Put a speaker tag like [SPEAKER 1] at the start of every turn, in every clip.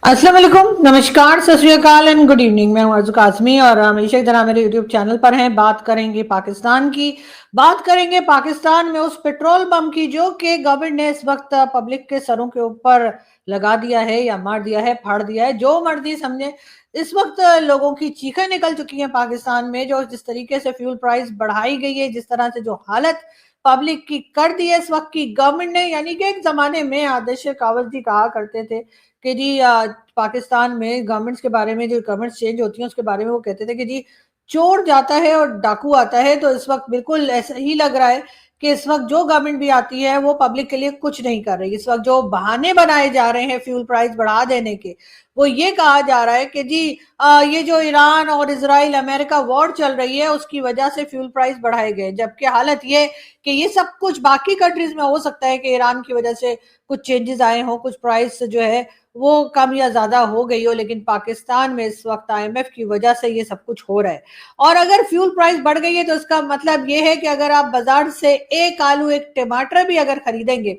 [SPEAKER 1] अस्सलाम वालेकुम, नमस्कार, सत श्री अकाल एंड गुड इवनिंग। मैं हूं अर्जु कासमी और हमेशा की तरह मेरे यूट्यूब चैनल पर हैं। बात करेंगे पाकिस्तान की। बात करेंगे पाकिस्तान में उस पेट्रोल बम की जो कि गवर्नमेंट ने इस वक्त पब्लिक के सरों के ऊपर लगा दिया है या मार दिया है, फाड़ दिया है, जो मर्जी समझे। इस वक्त लोगों की चीखें निकल चुकी हैं पाकिस्तान में। जो जिस तरीके से फ्यूल प्राइस बढ़ाई गई है, जिस तरह से जो हालत पब्लिक की कर दी है इस वक्त की गवर्नमेंट ने, यानी कि एक जमाने में आदर्श शेखावत जी कहा करते थे कि जी पाकिस्तान में गवर्नमेंट्स के बारे में, जो गवर्नमेंट्स चेंज होती हैं उसके बारे में वो कहते थे कि जी चोर जाता है और डाकू आता है। तो इस वक्त बिल्कुल ऐसा ही लग रहा है कि इस वक्त जो गवर्नमेंट भी आती है वो पब्लिक के लिए कुछ नहीं कर रही। इस वक्त जो बहाने बनाए जा रहे हैं फ्यूल प्राइस बढ़ा देने के, वो ये कहा जा रहा है कि जी ये जो ईरान और इजराइल अमेरिका वॉर चल रही है उसकी वजह से फ्यूल प्राइस बढ़ाए गए, जबकि हालत ये कि ये सब कुछ बाकी कंट्रीज में हो सकता है कि ईरान की वजह से कुछ चेंजेस आए हों, कुछ प्राइस जो है वो कम या ज्यादा हो गई हो, लेकिन पाकिस्तान में इस वक्त आईएमएफ की वजह से ये सब कुछ हो रहा है। और अगर फ्यूल प्राइस बढ़ गई है तो इसका मतलब ये है कि अगर आप बाजार से एक आलू एक टमाटर भी अगर खरीदेंगे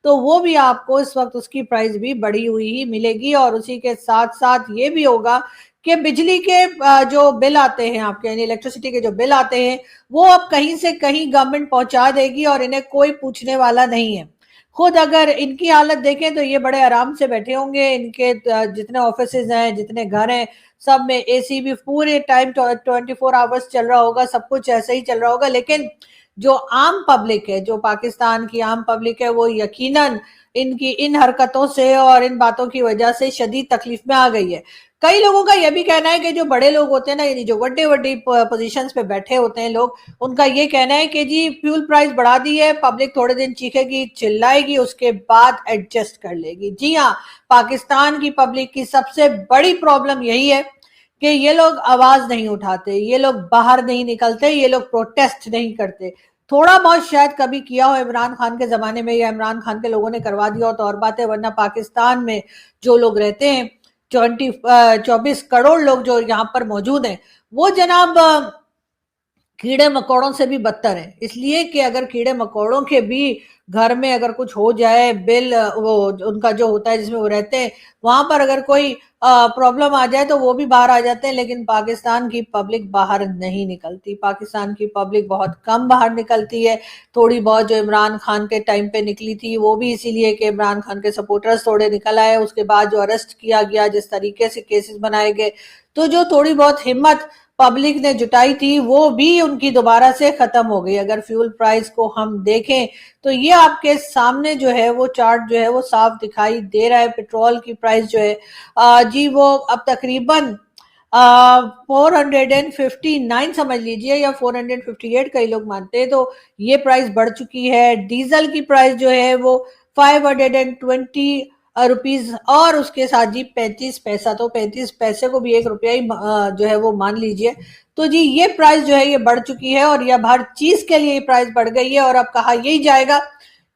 [SPEAKER 1] तो वो भी आपको इस वक्त उसकी प्राइस भी बढ़ी हुई ही मिलेगी। और उसी के साथ साथ ये भी होगा कि बिजली के जो बिल आते हैं आपके, यानी इलेक्ट्रिसिटी के जो बिल आते हैं, वो अब कहीं से कहीं गवर्नमेंट पहुंचा देगी और इन्हें कोई पूछने वाला नहीं है। खुद अगर इनकी हालत देखें तो ये बड़े आराम से बैठे होंगे। इनके जितने ऑफिसेज हैं, जितने घर हैं, सब में एसी भी पूरे टाइम 24 आवर्स चल रहा होगा, सब कुछ ऐसे ही चल रहा होगा। लेकिन जो आम पब्लिक है, जो पाकिस्तान की आम पब्लिक है, वो यकीनन इनकी इन हरकतों से और इन बातों की वजह से शदीद तकलीफ में आ गई है। कई लोगों का यह भी कहना है कि जो बड़े लोग होते हैं ना, यानी जो बड़े बड़ी पोजीशंस पे बैठे होते हैं लोग, उनका ये कहना है कि जी फ्यूल प्राइस बढ़ा दी है, पब्लिक थोड़े दिन चीखेगी चिल्लाएगी, उसके बाद एडजस्ट कर लेगी। जी हाँ, पाकिस्तान की पब्लिक की सबसे बड़ी प्रॉब्लम यही है कि ये लोग आवाज नहीं उठाते, ये लोग बाहर नहीं निकलते, ये लोग प्रोटेस्ट नहीं करते। थोड़ा बहुत शायद कभी किया हो इमरान खान के जमाने में, या इमरान खान के लोगों ने करवा दिया हो तो और बात है, वरना पाकिस्तान में जो लोग रहते हैं 24 करोड़ लोग जो यहाँ पर मौजूद हैं, वो जनाब कीड़े मकोड़ों से भी बदतर है। इसलिए कि अगर कीड़े मकोड़ों के भी घर में अगर कुछ हो जाए, बिल वो उनका जो होता है जिसमें वो रहते हैं, वहां पर अगर कोई प्रॉब्लम आ जाए तो वो भी बाहर आ जाते हैं। लेकिन पाकिस्तान की पब्लिक बाहर नहीं निकलती, पाकिस्तान की पब्लिक बहुत कम बाहर निकलती है। थोड़ी बहुत जो इमरान खान के टाइम पे निकली थी वो भी इसीलिए कि इमरान खान के सपोर्टर्स थोड़े निकल आए, उसके बाद जो अरेस्ट किया गया, जिस तरीके से केसेस बनाए गए, तो जो थोड़ी बहुत हिम्मत पब्लिक ने जुटाई थी वो भी उनकी दोबारा से खत्म हो गई। अगर फ्यूल प्राइस को हम देखें तो ये आपके सामने जो है वो चार्ट जो है वो साफ दिखाई दे रहा है। पेट्रोल की प्राइस जो है जी वो अब तकरीबन 459 समझ लीजिए, या 458 कई लोग मानते हैं, तो ये प्राइस बढ़ चुकी है। डीजल की प्राइस जो है वो 520 रुपीज, और उसके साथ जी 35 पैसा, तो 35 पैसे को भी 1 रुपया ही जो है वो मान लीजिए। तो जी ये प्राइस जो है ये बढ़ चुकी है, और ये अब हर चीज के लिए प्राइस बढ़ गई है। और अब कहा यही जाएगा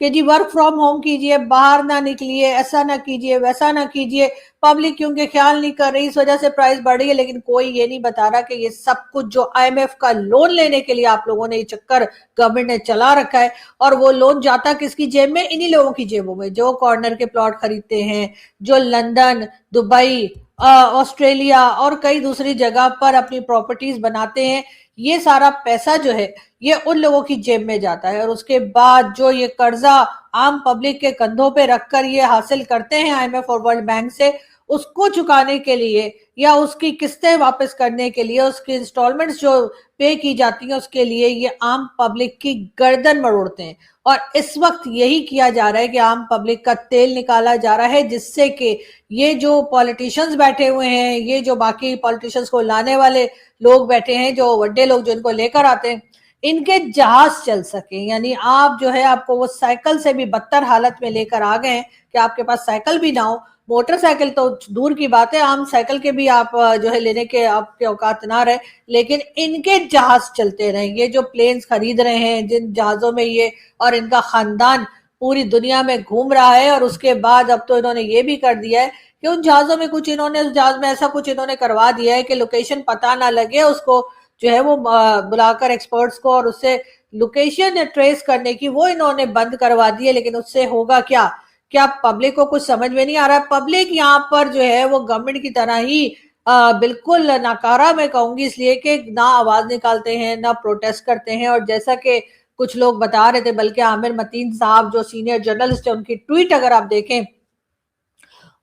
[SPEAKER 1] कि जी वर्क फ्रॉम होम कीजिए, बाहर ना निकलिए, ऐसा ना कीजिए, वैसा ना कीजिए। पब्लिक क्योंकि ख्याल नहीं कर रही, इस वजह से प्राइस बढ़ रही है। लेकिन कोई ये नहीं बता रहा कि ये सब कुछ जो आईएमएफ का लोन लेने के लिए आप लोगों ने ये चक्कर गवर्नमेंट ने चला रखा है, और वो लोन जाता किसकी जेब में? इन्हीं लोगों की जेबों में जो कॉर्नर के प्लॉट खरीदते हैं, जो लंदन, दुबई, ऑस्ट्रेलिया और कई दूसरी जगह पर अपनी प्रॉपर्टीज बनाते हैं। ये सारा पैसा जो है ये उन लोगों की जेब में जाता है, और उसके बाद जो ये कर्जा आम पब्लिक के कंधों पे रखकर ये हासिल करते हैं आईएमएफ और वर्ल्ड बैंक से, उसको चुकाने के लिए या उसकी किस्तें वापस करने के लिए, उसकी इंस्टॉलमेंट्स जो पे की जाती हैं उसके लिए ये आम पब्लिक की गर्दन मरोड़ते हैं। और इस वक्त यही किया जा रहा है कि आम पब्लिक का तेल निकाला जा रहा है, जिससे कि ये जो पॉलिटिशियंस बैठे हुए हैं, ये जो बाकी पॉलिटिशियंस को लाने वाले लोग बैठे हैं, जो बड़े लोग जो इनको लेकर आते हैं, इनके जहाज चल सके। यानी आप जो है आपको वो साइकिल से भी बदतर हालत में लेकर आ गए हैं कि आपके पास साइकिल भी ना हो, मोटरसाइकिल तो दूर की बात है, आम साइकिल के भी आप जो है लेने के आपके औकात ना रहे, लेकिन इनके जहाज चलते रहे। ये जो प्लेन्स खरीद रहे हैं, जिन जहाजों में ये और इनका खानदान पूरी दुनिया में घूम रहा है, और उसके बाद अब तो इन्होंने ये भी कर दिया है कि उन जहाजों में कुछ इन्होंने, उस जहाज में ऐसा कुछ इन्होंने करवा दिया है कि लोकेशन पता ना लगे उसको, जो है वो बुलाकर एक्सपर्ट्स को और उससे लोकेशन ट्रेस करने की वो इन्होंने बंद करवा दी है। लेकिन उससे होगा क्या क्या पब्लिक को कुछ समझ में नहीं आ रहा है? पब्लिक यहाँ पर जो है वो गवर्नमेंट की तरह ही बिल्कुल नकारा मैं कहूंगी, इसलिए कि ना आवाज निकालते हैं ना प्रोटेस्ट करते हैं। और जैसा कि कुछ लोग बता रहे थे, बल्कि आमिर मतीन साहब जो सीनियर जर्नलिस्ट है, उनकी ट्वीट अगर आप देखें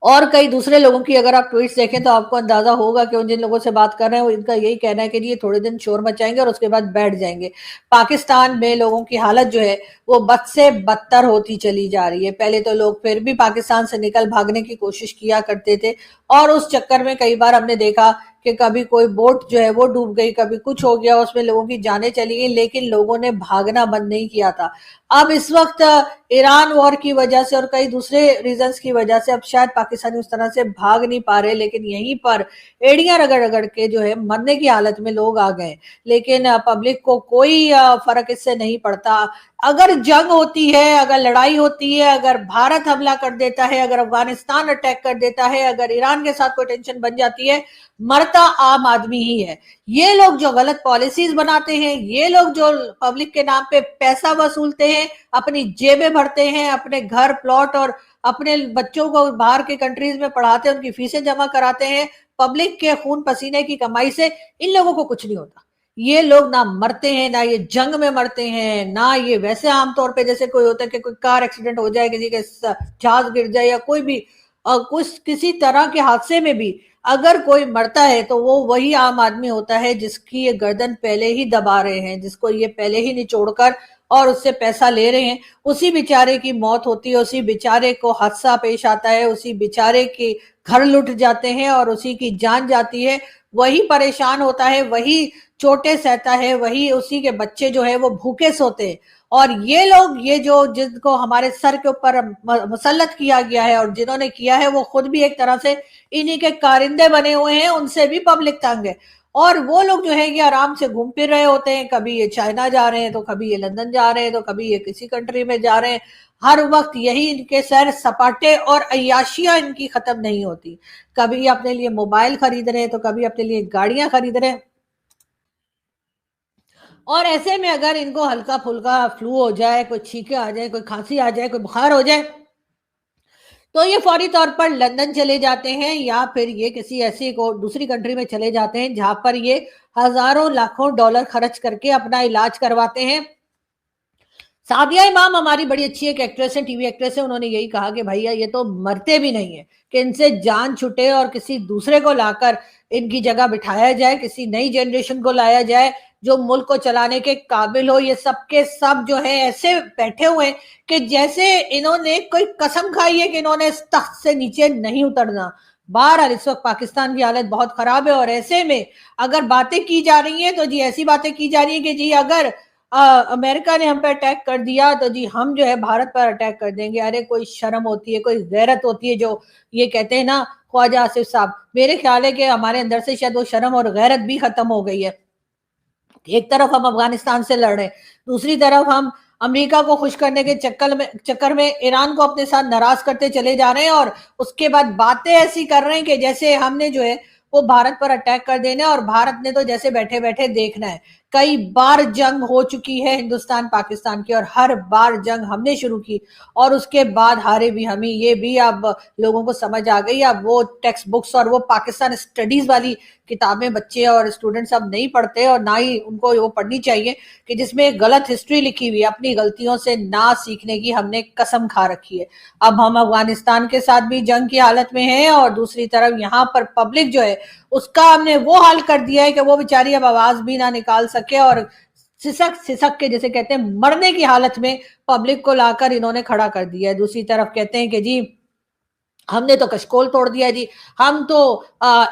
[SPEAKER 1] और कई दूसरे लोगों की अगर आप ट्वीट्स देखें तो आपको अंदाजा होगा कि उन जिन लोगों से बात कर रहे हैं वो इनका यही कहना है कि ये थोड़े दिन शोर मचाएंगे और उसके बाद बैठ जाएंगे। पाकिस्तान में लोगों की हालत जो है वो बद से बदतर होती चली जा रही है। पहले तो लोग फिर भी पाकिस्तान से निकल भागने की कोशिश किया करते थे और उस चक्कर में कई बार हमने देखा कि कभी कोई बोट जो है वो डूब गई, कभी कुछ हो गया, उसमें लोगों की जानें चली गई, लेकिन लोगों ने भागना बंद नहीं किया था। अब इस वक्त ईरान वॉर की वजह से और कई दूसरे रीजंस की वजह से अब शायद पाकिस्तानी उस तरह से भाग नहीं पा रहे, लेकिन यहीं पर एड़ियां रगड़ रगड़ के जो है मरने की हालत में लोग आ गए। लेकिन पब्लिक को कोई फर्क इससे नहीं पड़ता। अगर जंग होती है, अगर लड़ाई होती है, अगर भारत हमला कर देता है, अगर अफगानिस्तान अटैक कर देता है, अगर ईरान के साथ कोई टेंशन बन जाती है, मरता आम आदमी ही है। ये लोग जो गलत पॉलिसीज बनाते हैं, ये लोग जो पब्लिक के नाम पे पैसा वसूलते हैं, अपनी जेबें भरते हैं, अपने घर प्लॉट और अपने बच्चों को बाहर के कंट्रीज में पढ़ाते हैं, उनकी फीसें जमा कराते हैं पब्लिक के खून पसीने की कमाई से, इन लोगों को कुछ नहीं होता। ये लोग ना मरते हैं, ना ये जंग में मरते हैं, ना ये वैसे आमतौर पे जैसे कोई होता है कि कोई कार एक्सीडेंट हो जाए, किसी के जहाज गिर जाए या कोई भी कुछ किसी तरह के हादसे में भी अगर कोई मरता है तो वो वही आम आदमी होता है जिसकी ये गर्दन पहले ही दबा रहे हैं, जिसको ये पहले ही निचोड़कर और उससे पैसा ले रहे हैं। उसी बेचारे की मौत होती है, उसी बेचारे को हादसा पेश आता है, उसी बेचारे के घर लुट जाते हैं और उसी की जान जाती है। वही परेशान होता है, वही चोटें सहता है, वही उसी के बच्चे जो है वो भूखे सोते हैं। और ये लोग, ये जो जिनको हमारे सर के ऊपर मुसल्लत किया गया है और जिन्होंने किया है वो खुद भी एक तरह से इन्हीं के कारिंदे बने हुए हैं, उनसे भी पब्लिक तंग है। और वो लोग जो है ये आराम से घूम फिर रहे होते हैं, कभी ये चाइना जा रहे हैं तो कभी ये लंदन जा रहे हैं तो कभी ये किसी कंट्री में जा रहे हैं। हर वक्त यही इनके सैर सपाटे और अय्याशियां इनकी खत्म नहीं होती। कभी अपने लिए मोबाइल खरीद रहे हैं तो कभी अपने लिए गाड़ियां खरीद रहे हैं। और ऐसे में अगर इनको हल्का फुल्का फ्लू हो जाए, कोई छींके आ जाए, कोई खांसी आ जाए, कोई बुखार हो जाए, तो ये फौरी तौर पर लंदन चले जाते हैं या फिर ये किसी ऐसी को दूसरी कंट्री में चले जाते हैं जहां पर ये हजारों लाखों डॉलर खर्च करके अपना इलाज करवाते हैं। सादिया इमाम हमारी बड़ी अच्छी एक एक्ट्रेस है, टीवी एक्ट्रेस है, उन्होंने यही कहा कि भैया ये तो मरते भी नहीं है, कि इनसे जान छुटे और किसी दूसरे को लाकर इनकी जगह बिठाया जाए, किसी नई जनरेशन को लाया जाए जो मुल्क को चलाने के काबिल हो। ये सब के सब जो है ऐसे बैठे हुए हैं कि जैसे इन्होंने कोई कसम खाई है कि इन्होंने इस तख्त से नीचे नहीं उतरना। बहरहाल इस वक्त पाकिस्तान की हालत बहुत खराब है और ऐसे में अगर बातें की जा रही हैं तो जी ऐसी बातें की जा रही है कि जी अगर अमेरिका ने हम पे अटैक कर दिया तो जी हम जो है भारत पर अटैक कर देंगे। अरे कोई शर्म होती है, कोई गैरत होती है, जो ये कहते हैं ना ख्वाजा आसिफ साहब, मेरे ख्याल है कि हमारे अंदर से शायद वो शर्म और गैरत भी खत्म हो गई है। एक तरफ हम अफगानिस्तान से लड़ रहे हैं, दूसरी तरफ हम अमेरिका को खुश करने के चक्कर में ईरान को अपने साथ नाराज करते चले जा रहे हैं और उसके बाद बातें ऐसी कर रहे हैं कि जैसे हमने जो है वो भारत पर अटैक कर देना है और भारत ने तो जैसे बैठे बैठे देखना है। कई बार जंग हो चुकी है हिंदुस्तान पाकिस्तान की और हर बार जंग हमने शुरू की और उसके बाद हारे भी हम ही। ये भी अब लोगों को समझ आ गई। अब वो टेक्स्ट बुक्स और वो पाकिस्तान स्टडीज वाली किताबें बच्चे और स्टूडेंट्स अब नहीं पढ़ते और ना ही उनको वो पढ़नी चाहिए कि जिसमें गलत हिस्ट्री लिखी हुई है। अपनी गलतियों से ना सीखने की हमने कसम खा रखी है। अब हम अफगानिस्तान के साथ भी जंग की हालत में हैं और दूसरी तरफ यहाँ पर पब्लिक जो है उसका हमने वो हाल कर दिया है कि वो बेचारी अब आवाज भी ना निकाल सके और सिसक सिसक के, जैसे कहते हैं, मरने की हालत में पब्लिक को लाकर इन्होंने खड़ा कर दिया है। दूसरी तरफ कहते हैं कि जी हमने तो कशकोल तोड़ दिया जी, हम तो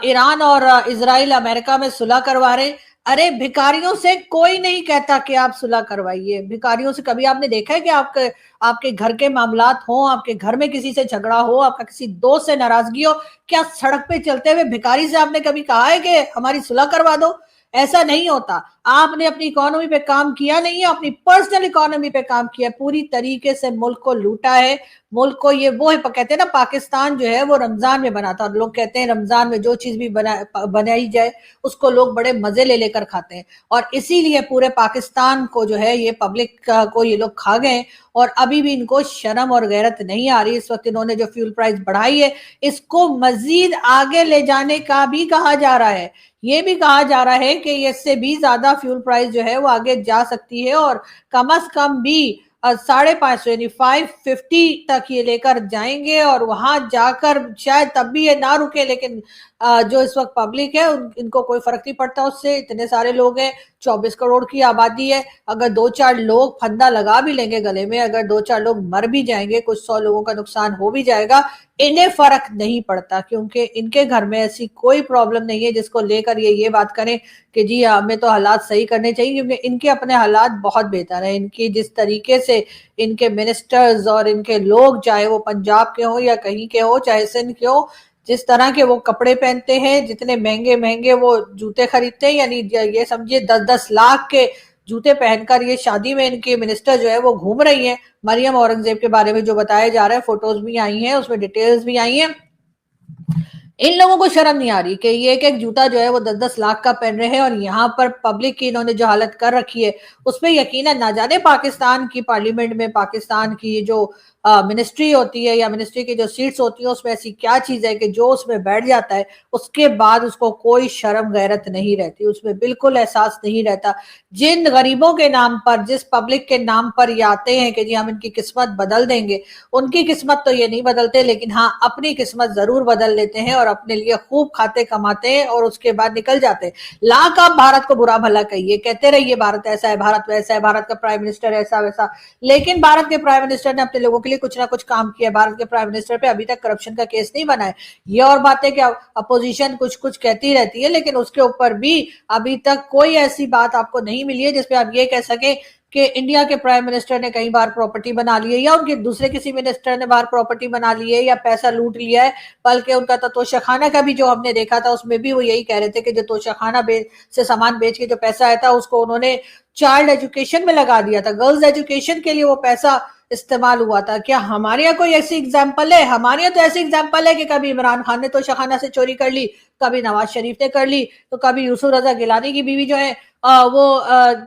[SPEAKER 1] ईरान और इजराइल अमेरिका में सुलह करवा रहे। अरे भिखारियों से कोई नहीं कहता कि आप सुलह करवाइए। भिखारियों से कभी आपने देखा है कि आपके घर के मामलात हो, आपके घर में किसी से झगड़ा हो, आपका किसी दोस्त से नाराजगी हो, क्या सड़क पे चलते हुए भिखारी से आपने कभी कहा है कि हमारी सुलह करवा दो? ऐसा नहीं होता। आपने अपनी इकोनॉमी पे काम किया नहीं है, अपनी पर्सनल इकोनॉमी पे काम किया, पूरी तरीके से मुल्क को लूटा है। मुल्क को ये वो है, कहते हैं ना पाकिस्तान जो है वो रमजान में बना था, और लोग कहते हैं रमजान में जो चीज भी बनाई जाए उसको लोग बड़े मजे ले लेकर खाते हैं, और इसीलिए पूरे पाकिस्तान को जो है ये पब्लिक को ये लोग खा गए। और अभी भी इनको शर्म और गैरत नहीं आ रही। इस वक्त इन्होंने जो फ्यूल प्राइस बढ़ाई है इसको मजीद आगे ले जाने का भी कहा जा रहा है। ये भी कहा जा रहा है कि इससे भी ज्यादा फ्यूल प्राइस जो है वो आगे जा सकती है, और कम से कम भी 550 यानी 550 तक ये लेकर जाएंगे, और वहां जाकर शायद तब भी ये ना रुके। लेकिन जो इस वक्त पब्लिक है इनको कोई फर्क नहीं पड़ता उससे। इतने सारे लोग हैं, 24 करोड़ की आबादी है। अगर 2-4 लोग फंदा लगा भी लेंगे गले में, अगर 2-4 लोग मर भी जाएंगे, कुछ 100 लोगों का नुकसान हो भी जाएगा, इन्हें फर्क नहीं पड़ता, क्योंकि इनके घर में ऐसी कोई प्रॉब्लम नहीं है जिसको लेकर ये बात करें कि जी हमें तो हालात सही करने चाहिए, क्योंकि इनके अपने हालात बहुत बेहतर है। इनकी जिस तरीके से इनके मिनिस्टर्स और इनके लोग, चाहे वो पंजाब के हो या कहीं के हो, चाहे सिंध के हो, जिस तरह के वो कपड़े पहनते हैं, जितने महंगे महंगे वो जूते खरीदते हैं, यानी ये समझिए 10-10 लाख के जूते पहनकर ये शादी में इनके मिनिस्टर जो है वो घूम रही हैं। मरियम औरंगजेब के बारे में जो बताया जा रहा है, फोटोज भी आई हैं, उसमें डिटेल्स भी आई हैं। इन लोगों को शर्म नहीं आ रही कि ये एक जूता जो है वो 10-10 लाख का पहन रहे हैं, और यहाँ पर पब्लिक की इन्होंने जो हालत कर रखी है उसमें यकीनन ना जाने पाकिस्तान की पार्लियामेंट में, पाकिस्तान की जो मिनिस्ट्री होती है या मिनिस्ट्री की जो सीट्स होती है उसमें ऐसी क्या चीज है कि जो उसमें बैठ जाता है उसके बाद उसको कोई शर्म गैरत नहीं रहती, उसमें बिल्कुल एहसास नहीं रहता। जिन गरीबों के नाम पर, जिस पब्लिक के नाम पर ये आते हैं कि जी हम इनकी किस्मत बदल देंगे, उनकी किस्मत तो ये नहीं बदलते, लेकिन हाँ अपनी किस्मत जरूर बदल लेते हैं और अपने लिए खूब खाते कमाते हैं और उसके बाद निकल जाते हैं। लाख आप भारत को बुरा भला कहिए, कहते रहिए भारत ऐसा है, भारत वैसा है, भारत का प्राइम मिनिस्टर ऐसा वैसा, लेकिन भारत के प्राइम मिनिस्टर ने अपने लोगों के लिए कुछ ना कुछ काम किया। भारत के प्राइम मिनिस्टर पे अभी तक करप्शन का केस नहीं बना है। ये और बात है कि अपोजिशन कुछ कुछ कहती रहती है, लेकिन उसके ऊपर भी अभी तक कोई ऐसी बात आपको नहीं मिली है जिसपे आप ये कह सके कि इंडिया के प्राइम मिनिस्टर ने कई बार प्रॉपर्टी बना ली है, या उनके दूसरे किसी मिनिस्टर ने बाहर प्रॉपर्टी बना ली है, या पैसा लूट लिया है। बल्कि उनका तो तोशाखाना का भी जो हमने देखा था उसमें भी वो यही कह रहे थे कि जो तोशाखाना से सामान बेच के जो पैसा आया था उसको उन्होंने चाइल्ड एजुकेशन में लगा दिया था, गर्ल्स एजुकेशन के लिए वो पैसा इस्तेमाल हुआ था। क्या हमारे यहाँ कोई ऐसी एग्जाम्पल है? हमारे यहाँ तो ऐसी एग्जाम्पल है कि कभी इमरान खान ने तोशाखाना से चोरी कर ली, कभी नवाज शरीफ ने कर ली, तो कभी यूसुफ रजा गिलानी की बीवी जो है वो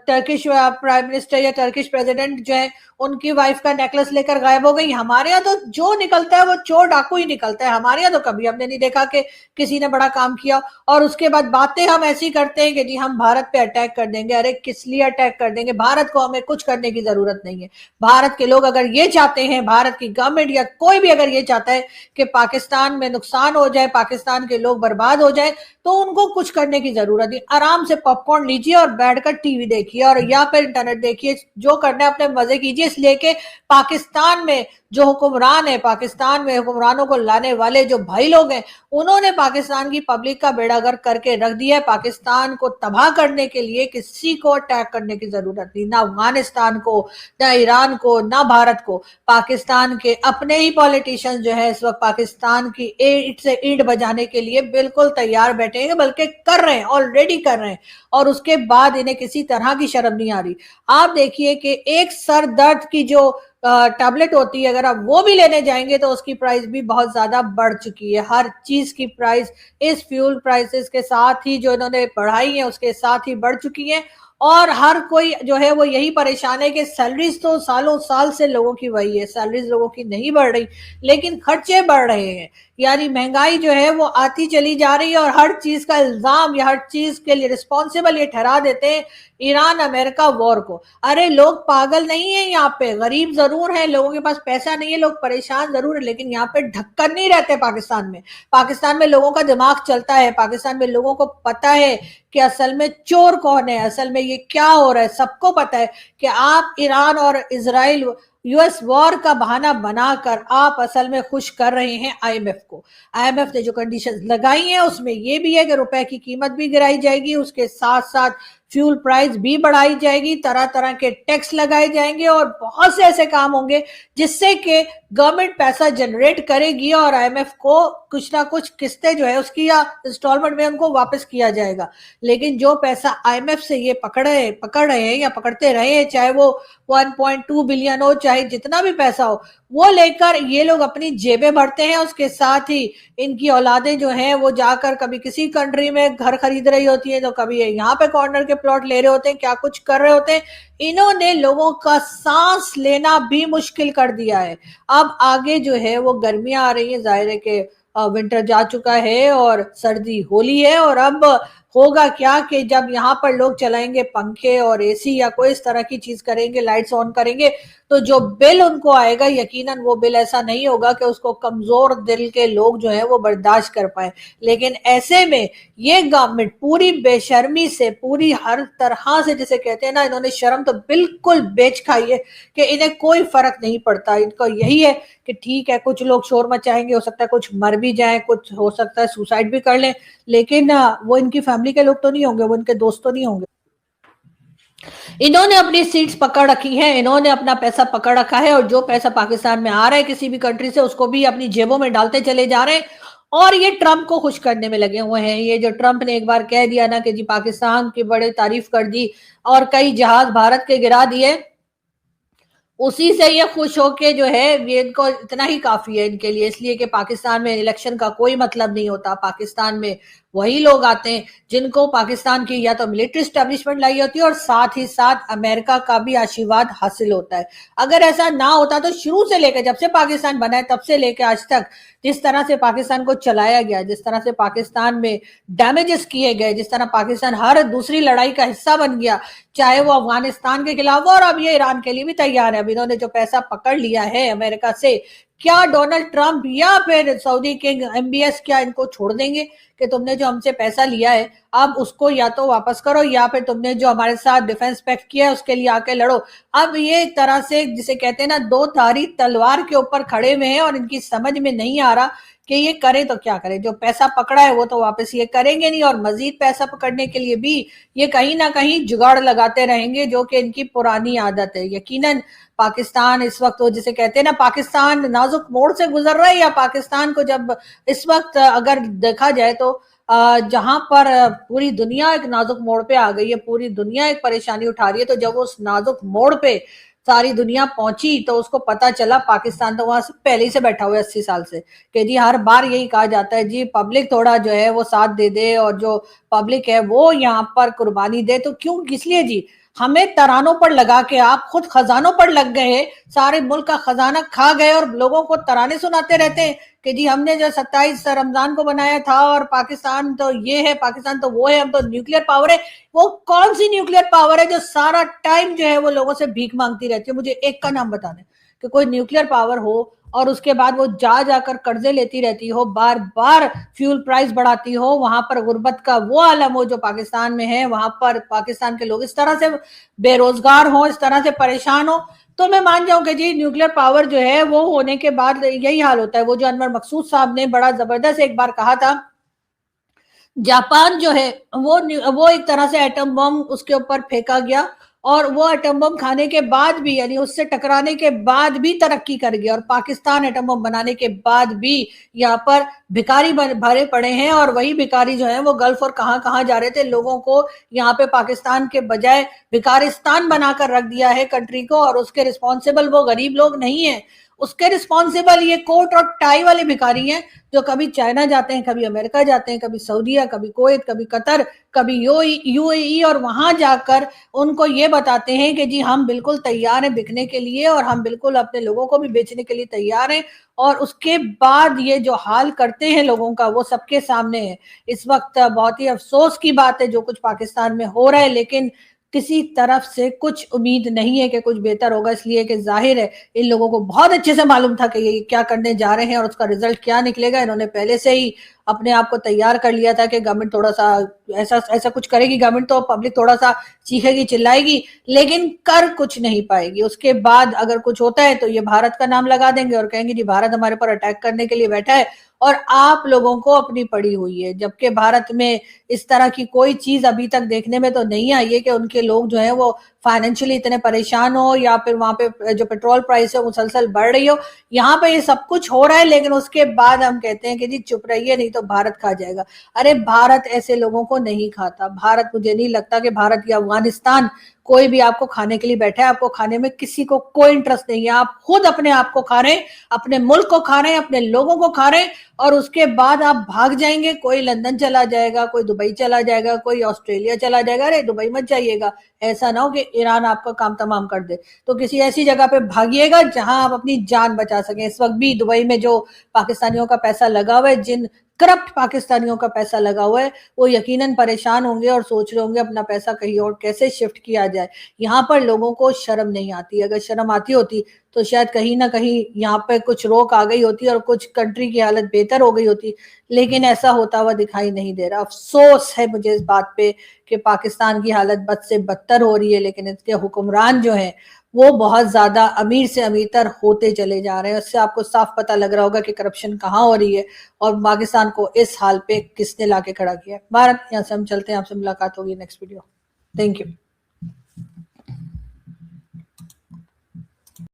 [SPEAKER 1] टर्किश प्राइम मिनिस्टर या टर्किश प्रेसिडेंट जो है उनकी वाइफ का नेकलेस लेकर गायब हो गई। हमारे यहाँ तो जो निकलता है वो चोर डाकू ही निकलता है। हमारे यहाँ तो कभी हमने नहीं देखा कि किसी ने बड़ा काम किया, और उसके बाद बातें हम ऐसी करते हैं कि जी हम भारत पे अटैक कर देंगे। अरे किस लिए अटैक कर देंगे? भारत को हमें कुछ करने की जरूरत नहीं है। भारत के लोग अगर ये चाहते हैं, भारत की गवर्नमेंट या कोई भी अगर ये चाहता है कि पाकिस्तान में नुकसान हो जाए, पाकिस्तान के लोग बर्बाद हो जाए, तो उनको कुछ करने की जरूरत नहीं। आराम से पॉपकॉर्न लीजिए और बैठकर टीवी देखिए और या फिर इंटरनेट देखिए, जो करना है अपने मजे कीजिए। इसलिए कि पाकिस्तान में जो हुक्मरान है, पाकिस्तान में हुक्मरानों को लाने वाले जो भाई लोग हैं, उन्होंने पाकिस्तान की पब्लिक का बेड़ा गर्क करके रख दिया है। पाकिस्तान को तबाह करने के लिए किसी को अटैक करने की जरूरत नहीं, ना अफगानिस्तान को, ना ईरान को, ना भारत को। पाकिस्तान के अपने ही पॉलिटिशियंस जो है इस वक्त पाकिस्तान की ईंट से ईंट बजाने के लिए बिल्कुल तैयार बैठे हैं, बल्कि कर रहे हैं, ऑलरेडी कर रहे हैं, और उसके बाद इन्हें किसी तरह की शर्म नहीं आ रही। आप देखिए कि एक सर दर्द की जो टैबलेट होती है, अगर आप वो भी लेने जाएंगे तो उसकी प्राइस भी बहुत ज्यादा बढ़ चुकी है। हर चीज की प्राइस इस फ्यूल प्राइसेस के साथ ही जो इन्होंने बढ़ाई है उसके साथ ही बढ़ चुकी है। और हर कोई जो है वो यही परेशान है कि सैलरीज तो सालों साल से लोगों की वही है, सैलरीज लोगों की नहीं बढ़ रही, लेकिन खर्चे बढ़ रहे हैं। यानी महंगाई जो है वो आती चली जा रही है, और हर चीज का इल्जाम या हर चीज के लिए रिस्पॉन्सिबल ये ठहरा देते हैं ईरान अमेरिका वॉर को। अरे लोग पागल नहीं है, यहाँ पे गरीब जरूर है, लोगों के पास पैसा नहीं है, लोग परेशान जरूर है, लेकिन यहाँ पे ढक्कन नहीं रहते। पाकिस्तान में, पाकिस्तान में लोगों का दिमाग चलता है, पाकिस्तान में लोगों को पता है कि असल में चोर कौन है, असल में ये क्या हो रहा है। सबको पता है कि आप ईरान और इजराइल यूएस वॉर का बहाना बनाकर आप असल में खुश कर रहे हैं आईएमएफ को। आईएमएफ ने जो कंडीशंस लगाई हैं उसमें ये भी है कि रुपए की कीमत भी गिराई जाएगी, उसके साथ साथ फ्यूल प्राइस भी बढ़ाई जाएगी, तरह तरह के टैक्स लगाए जाएंगे और बहुत से ऐसे काम होंगे जिससे कि गवर्नमेंट पैसा जनरेट करेगी और आईएमएफ को कुछ ना कुछ किस्तें जो है उसकी या इंस्टॉलमेंट में उनको वापस किया जाएगा। लेकिन जो पैसा आईएमएफ से ये पकड़ रहे हैं या पकड़ते रहे हैं, चाहे वो 1.2 बिलियन हो, चाहे जितना भी पैसा हो, वो लेकर ये लोग अपनी जेबें भरते हैं। उसके साथ ही इनकी औलादें जो हैं वो जाकर कभी किसी कंट्री में घर खरीद रही होती है, तो कभी यहाँ पे कॉर्नर के प्लॉट ले रहे होते हैं, क्या कुछ कर रहे होते हैं। इन्होंने लोगों का सांस लेना भी मुश्किल कर दिया है। अब आगे जो है वो गर्मियां आ रही है, जाहिर है कि विंटर जा चुका है और सर्दी होली है, और अब होगा क्या कि जब यहाँ पर लोग चलाएंगे पंखे और एसी या कोई इस तरह की चीज करेंगे, लाइट्स ऑन करेंगे, तो जो बिल उनको आएगा यकीनन वो बिल ऐसा नहीं होगा कि उसको कमजोर दिल के लोग जो है वो बर्दाश्त कर पाए। लेकिन ऐसे में ये गवर्नमेंट पूरी बेशर्मी से, पूरी हर तरह से, जिसे कहते हैं ना, इन्होंने शर्म तो बिल्कुल बेच खाई है कि इन्हें कोई फर्क नहीं पड़ता। इनको यही है कि ठीक है, कुछ लोग शोर मचाएंगे, हो सकता है कुछ मर भी जाए, कुछ हो सकता है सुसाइड भी कर लें, लेकिन वो इनकी फैमिली के लोग तो नहीं होंगे, वो इनके दोस्त तो नहीं होंगे। इन्होंने अपनी सीट्स पकड़ रखी है, इन्होंने अपना पैसा पकड़ रखा है, और जो पैसा पाकिस्तान में आ रहा है किसी भी कंट्री से, उसको भी अपनी जेबों में डालते चले जा रहे हैं। और ये ट्रंप को खुश करने में लगे हुए हैं। ये जो ट्रंप ने एक बार कह दिया ना कि जी पाकिस्तान की बड़ी तारीफ कर दी और कई जहाज भारत के गिरा दिए, उसी से ये खुश होके जो है, ये इनको इतना ही काफी है इनके लिए। इसलिए कि पाकिस्तान में इलेक्शन का कोई मतलब नहीं होता। पाकिस्तान में वही लोग आते हैं जिनको पाकिस्तान की या तो मिलिट्री स्टैब्लिशमेंट लाई होती है और साथ ही साथ अमेरिका का भी आशीर्वाद हासिल होता है। अगर ऐसा ना होता तो शुरू से लेकर, जब से पाकिस्तान बना है तब से लेकर आज तक, जिस तरह से पाकिस्तान को चलाया गया, जिस तरह से पाकिस्तान में डैमेजेस किए गए, जिस तरह पाकिस्तान हर दूसरी लड़ाई का हिस्सा बन गया, चाहे वो अफगानिस्तान के खिलाफ हो और अब ये ईरान के लिए भी तैयार है। अब इन्होंने जो पैसा पकड़ लिया है अमेरिका से, क्या डोनाल्ड ट्रंप या फिर सऊदी किंग एमबीएस क्या इनको छोड़ देंगे कि तुमने जो हमसे पैसा लिया है अब उसको या तो वापस करो, या फिर तुमने जो हमारे साथ डिफेंस पैक्ट किया है उसके लिए आके लड़ो। अब ये एक तरह से, जिसे कहते हैं ना, दो धारी तलवार के ऊपर खड़े हुए हैं और इनकी समझ में नहीं आ रहा कि ये करें तो क्या करें। जो पैसा पकड़ा है वो तो वापस ये करेंगे नहीं, और मजीद पैसा पकड़ने के लिए भी ये कहीं ना कहीं जुगाड़ लगाते रहेंगे, जो कि इनकी पुरानी आदत है। यकीनन पाकिस्तान इस वक्त, वो जिसे कहते हैं ना, पाकिस्तान नाजुक मोड़ से गुजर रहा है, या पाकिस्तान को जब इस वक्त अगर देखा जाए तो जहां पर पूरी दुनिया एक नाजुक मोड़ पे आ गई है, पूरी दुनिया एक परेशानी उठा रही है, तो जब उस नाजुक मोड़ पे सारी दुनिया पहुंची तो उसको पता चला, पाकिस्तान तो वहां से पहले ही से बैठा हुआ है 80 साल से, कि जी हर बार यही कहा जाता है जी पब्लिक थोड़ा जो है वो साथ दे दे, और जो पब्लिक है वो यहाँ पर कुर्बानी दे। तो क्यों, किस लिए जी? हमें तरानों पर लगा के आप खुद खजानों पर लग गए, सारे मुल्क का खजाना खा गए, और लोगों को तराने सुनाते रहते हैं कि जी हमने जो 27 रमजान को बनाया था, और पाकिस्तान तो ये है, पाकिस्तान तो वो है, हम तो न्यूक्लियर पावर है। वो कौन सी न्यूक्लियर पावर है जो सारा टाइम जो है वो लोगों से भीख मांगती रहती है? मुझे एक का नाम बता दें कि कोई न्यूक्लियर पावर हो और उसके बाद वो जाकर कर्जे लेती रहती हो, बार बार फ्यूल प्राइस बढ़ाती हो, वहां पर गुर्बत का वो आलम हो जो पाकिस्तान में है, वहां पर पाकिस्तान के लोग इस तरह से बेरोजगार हो, इस तरह से परेशान हो, तो मैं मान जाऊं कि जी न्यूक्लियर पावर जो है वो होने के बाद यही हाल होता है। वो जो अनवर मकसूद साहब ने बड़ा जबरदस्त एक बार कहा था, जापान जो है वो एक तरह से एटम बम उसके ऊपर फेंका गया, और वो एटम बम खाने के बाद भी, यानी उससे टकराने के बाद भी तरक्की कर गया, और पाकिस्तान एटम बम बनाने के बाद भी यहाँ पर भिखारी भरे पड़े हैं, और वही भिखारी जो है वो गल्फ और कहां कहां जा रहे थे। लोगों को यहाँ पे पाकिस्तान के बजाय भिखारिस्तान बनाकर रख दिया है कंट्री को, और उसके रिस्पॉन्सिबल वो गरीब लोग नहीं है, उसके रिस्पॉन्सिबल ये कोट और टाई वाले भिखारी हैं, जो कभी चाइना जाते हैं, कभी अमेरिका जाते हैं, कभी सऊदीया, कभी कुवैत, कभी कतर, कभी यूएई, और वहां जाकर उनको ये बताते हैं कि जी हम बिल्कुल तैयार हैं बिकने के लिए, और हम बिल्कुल अपने लोगों को भी बेचने के लिए तैयार हैं, और उसके बाद ये जो हाल करते हैं लोगों का वो सबके सामने है। इस वक्त बहुत ही अफसोस की बात है जो कुछ पाकिस्तान में हो रहा है, लेकिन किसी तरफ से कुछ उम्मीद नहीं है कि कुछ बेहतर होगा, इसलिए कि जाहिर है इन लोगों को बहुत अच्छे से मालूम था कि ये क्या करने जा रहे हैं और उसका रिजल्ट क्या निकलेगा। इन्होंने पहले से ही अपने आप को तैयार कर लिया था कि गवर्नमेंट थोड़ा सा ऐसा कुछ करेगी, गवर्नमेंट तो पब्लिक थोड़ा सा चीखेगी चिल्लाएगी, लेकिन कर कुछ नहीं पाएगी। उसके बाद अगर कुछ होता है तो ये भारत का नाम लगा देंगे और कहेंगे जी भारत हमारे पर अटैक करने के लिए बैठा है, और आप लोगों को अपनी पड़ी हुई है। जबकि भारत में इस तरह की कोई चीज अभी तक देखने में तो नहीं आई है कि उनके लोग जो है वो फाइनेंशियली इतने परेशान हो, या फिर वहां पे जो पेट्रोल प्राइस है मुसलसल बढ़ रही हो। यहाँ पे ये सब कुछ हो रहा है, लेकिन उसके बाद हम कहते हैं कि जी चुप रहिए नहीं तो भारत खा जाएगा। अरे भारत ऐसे लोगों को नहीं खाता। भारत, मुझे नहीं लगता कि भारत या अफगानिस्तान कोई भी आपको खाने के लिए बैठा है। आपको खाने में किसी को कोई इंटरेस्ट नहीं है। आप खुद अपने आप को खा रहे हैं, अपने मुल्क को खा रहे हैं, अपने लोगों को खा रहे हैं, और उसके बाद आप भाग जाएंगे। कोई लंदन चला जाएगा, कोई दुबई चला जाएगा, कोई ऑस्ट्रेलिया चला जाएगा। अरे दुबई मत जाइएगा, ऐसा ना हो कि ईरान आपका काम तमाम कर दे। तो किसी ऐसी जगह पे भागिएगा जहां आप अपनी जान बचा सकें। इस वक्त भी दुबई में जो पाकिस्तानियों का पैसा लगा हुआ है, जिन करप्ट पाकिस्तानियों का पैसा लगा हुआ है, वो यकीनन परेशान होंगे और सोच रहे होंगे अपना पैसा कहीं और कैसे शिफ्ट किया जाए। यहाँ पर लोगों को शर्म नहीं आती। अगर शर्म आती होती तो शायद कहीं ना कहीं यहाँ पे कुछ रोक आ गई होती और कुछ कंट्री की हालत बेहतर हो गई होती, लेकिन ऐसा होता हुआ दिखाई नहीं दे रहा। अफसोस है मुझे इस बात पे कि पाकिस्तान की हालत बद से बदतर हो रही है, लेकिन इसके हुक्मरान जो हैं वो बहुत ज्यादा अमीर से अमीरतर होते चले जा रहे हैं। उससे आपको साफ पता लग रहा होगा कि करप्शन कहाँ हो रही है और पाकिस्तान को इस हाल पे किसने लाके खड़ा किया है। भारत, यहाँ से हम चलते हैं, आपसे मुलाकात होगी नेक्स्ट वीडियो। Thank you.